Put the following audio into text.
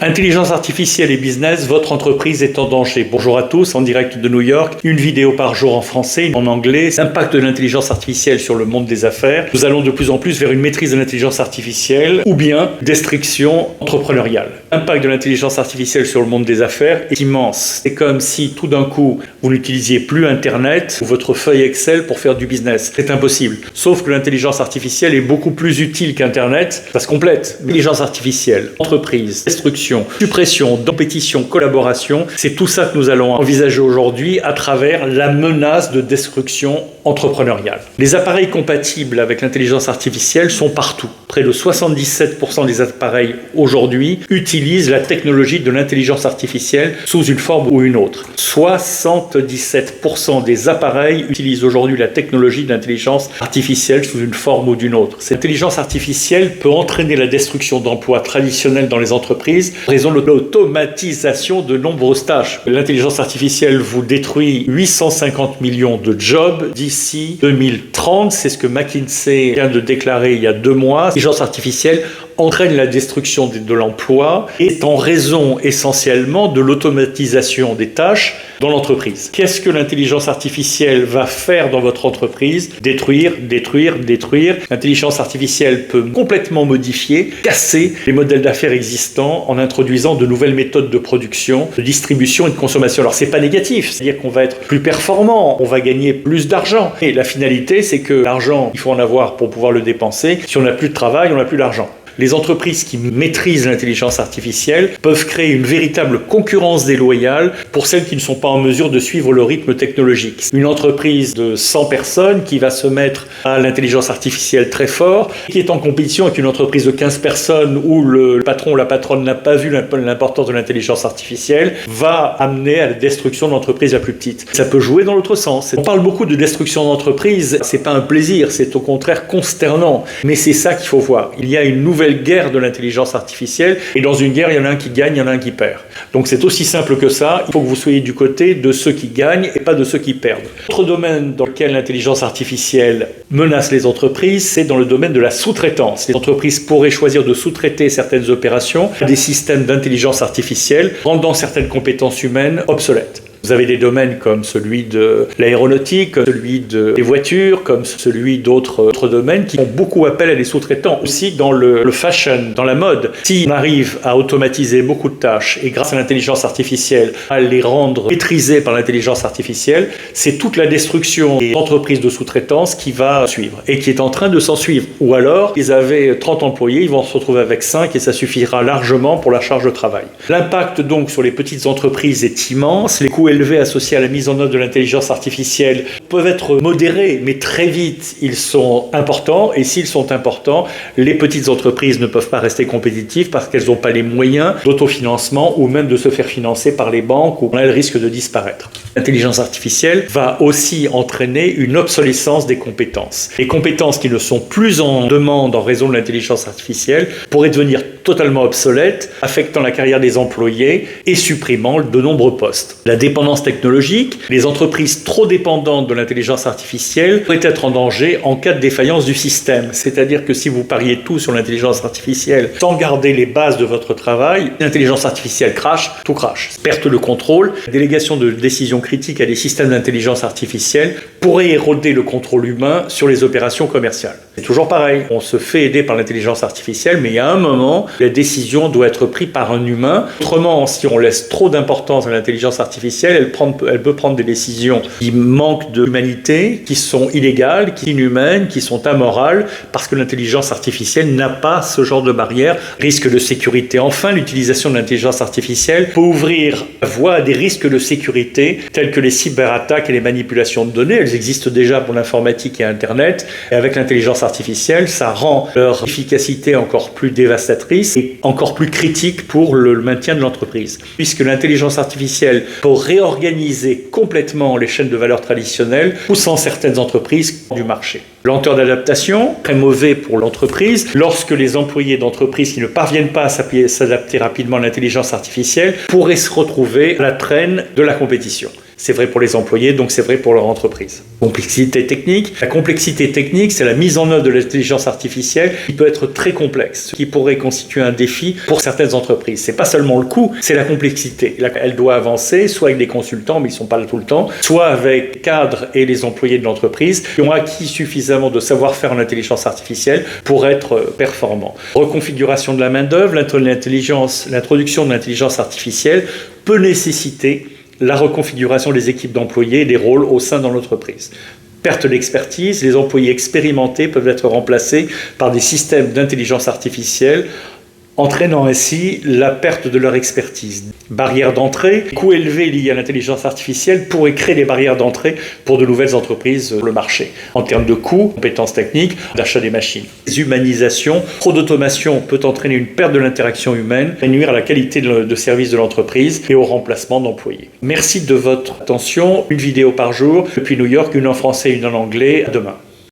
Intelligence artificielle et business, votre entreprise est en danger. Bonjour à tous, en direct de New York, une vidéo par jour en français, en anglais. L'impact de l'intelligence artificielle sur le monde des affaires. Nous allons de plus en plus vers une maîtrise de l'intelligence artificielle ou bien destruction entrepreneuriale. L'impact de l'intelligence artificielle sur le monde des affaires est immense. C'est comme si tout d'un coup, vous n'utilisiez plus Internet ou votre feuille Excel pour faire du business. C'est impossible. Sauf que l'intelligence artificielle est beaucoup plus utile qu'Internet. Ça se complète. Intelligence artificielle, entreprise, destruction, suppression, compétition, collaboration, c'est tout ça que nous allons envisager aujourd'hui à travers la menace de destruction entrepreneuriale. Les appareils compatibles avec l'intelligence artificielle sont partout. Près de 77% des appareils aujourd'hui utilisent la technologie de l'intelligence artificielle sous une forme ou une autre. 77% des appareils utilisent aujourd'hui la technologie de l'intelligence artificielle sous une forme ou d'une autre. Cette intelligence artificielle peut entraîner la destruction d'emplois traditionnels dans les entreprises en raison de l'automatisation de nombreuses tâches. L'intelligence artificielle vous détruit 850 millions de jobs d'ici 2030. C'est ce que McKinsey vient de déclarer il y a 2 mois. L'intelligence artificielle entraîne la destruction de l'emploi et est en raison essentiellement de l'automatisation des tâches dans l'entreprise. Qu'est-ce que l'intelligence artificielle va faire dans votre entreprise? Détruire. L'intelligence artificielle peut complètement modifier, casser les modèles d'affaires existants en introduisant de nouvelles méthodes de production, de distribution et de consommation. Alors c'est pas négatif, c'est-à-dire qu'on va être plus performant, on va gagner plus d'argent. Et la finalité, c'est que l'argent, il faut en avoir pour pouvoir le dépenser. Si on n'a plus de travail, on n'a plus d'argent. Les entreprises qui maîtrisent l'intelligence artificielle peuvent créer une véritable concurrence déloyale pour celles qui ne sont pas en mesure de suivre le rythme technologique. Une entreprise de 100 personnes qui va se mettre à l'intelligence artificielle très fort, qui est en compétition avec une entreprise de 15 personnes où le patron ou la patronne n'a pas vu l'importance de l'intelligence artificielle, va amener à la destruction de l'entreprise la plus petite. Ça peut jouer dans l'autre sens. On parle beaucoup de destruction d'entreprise, c'est pas un plaisir, c'est au contraire consternant. Mais c'est ça qu'il faut voir. Il y a une nouvelle guerre de l'intelligence artificielle et dans une guerre, il y en a un qui gagne, il y en a un qui perd. Donc c'est aussi simple que ça, il faut que vous soyez du côté de ceux qui gagnent et pas de ceux qui perdent. Autre domaine dans lequel l'intelligence artificielle menace les entreprises, c'est dans le domaine de la sous-traitance. Les entreprises pourraient choisir de sous-traiter certaines opérations à des systèmes d'intelligence artificielle, rendant certaines compétences humaines obsolètes. Vous avez des domaines comme celui de l'aéronautique, comme celui des voitures, comme celui d'autres domaines qui font beaucoup appel à des sous-traitants. Aussi dans le fashion, dans la mode. Si on arrive à automatiser beaucoup de tâches et grâce à l'intelligence artificielle, à les rendre maîtrisées par l'intelligence artificielle, c'est toute la destruction des entreprises de sous-traitance qui va suivre et qui est en train de s'en suivre. Ou alors, ils avaient 30 employés, ils vont se retrouver avec 5 et ça suffira largement pour la charge de travail. L'impact donc sur les petites entreprises est immense. Les coûts élevés associés à la mise en œuvre de l'intelligence artificielle peuvent être modérés, mais très vite ils sont importants et s'ils sont importants, les petites entreprises ne peuvent pas rester compétitives parce qu'elles n'ont pas les moyens d'autofinancement ou même de se faire financer par les banques où elles risquent de disparaître. L'intelligence artificielle va aussi entraîner une obsolescence des compétences. Les compétences qui ne sont plus en demande en raison de l'intelligence artificielle pourraient devenir totalement obsolètes, affectant la carrière des employés et supprimant de nombreux postes. La dépendance technologique, les entreprises trop dépendantes de l'intelligence artificielle pourraient être en danger en cas de défaillance du système. C'est-à-dire que si vous pariez tout sur l'intelligence artificielle sans garder les bases de votre travail, l'intelligence artificielle crache, tout crache. Perte de contrôle, délégation de décisions critiques à des systèmes d'intelligence artificielle pourrait éroder le contrôle humain sur les opérations commerciales. C'est toujours pareil, on se fait aider par l'intelligence artificielle, mais il y a un moment, la décision doit être prise par un humain. Autrement, si on laisse trop d'importance à l'intelligence artificielle, elle peut prendre des décisions qui manquent d'humanité, qui sont illégales, qui sont inhumaines, qui sont amorales, parce que l'intelligence artificielle n'a pas ce genre de barrière. Risque de sécurité. Enfin, l'utilisation de l'intelligence artificielle peut ouvrir la voie à des risques de sécurité, tels que les cyberattaques et les manipulations de données. Elles existent déjà pour l'informatique et Internet, et avec l'intelligence artificielle, ça rend leur efficacité encore plus dévastatrice et encore plus critique pour le maintien de l'entreprise. Puisque l'intelligence artificielle peut réorganiser complètement les chaînes de valeur traditionnelles, poussant certaines entreprises du marché. Lenteur d'adaptation, très mauvais pour l'entreprise. Lorsque les employés d'entreprise qui ne parviennent pas à s'adapter rapidement à l'intelligence artificielle pourraient se retrouver à la traîne de la compétition. C'est vrai pour les employés, donc c'est vrai pour leur entreprise. Complexité technique. La complexité technique, c'est la mise en œuvre de l'intelligence artificielle qui peut être très complexe, ce qui pourrait constituer un défi pour certaines entreprises. C'est pas seulement le coût, c'est la complexité. Elle doit avancer, soit avec des consultants, mais ils sont pas là tout le temps, soit avec les cadres et les employés de l'entreprise qui ont acquis suffisamment de savoir-faire en intelligence artificielle pour être performants. Reconfiguration de la main-d'œuvre, l'introduction de l'intelligence artificielle peut nécessiter la reconfiguration des équipes d'employés et des rôles au sein de l'entreprise. Perte d'expertise, les employés expérimentés peuvent être remplacés par des systèmes d'intelligence artificielle, entraînant ainsi la perte de leur expertise. Barrières d'entrée, coûts élevés liés à l'intelligence artificielle pourraient créer des barrières d'entrée pour de nouvelles entreprises sur le marché. En termes de coûts, compétences techniques, d'achat des machines. Humanisation, trop d'automation peut entraîner une perte de l'interaction humaine et nuire à la qualité de service de l'entreprise et au remplacement d'employés. Merci de votre attention. Une vidéo par jour depuis New York, une en français et une en anglais. À demain.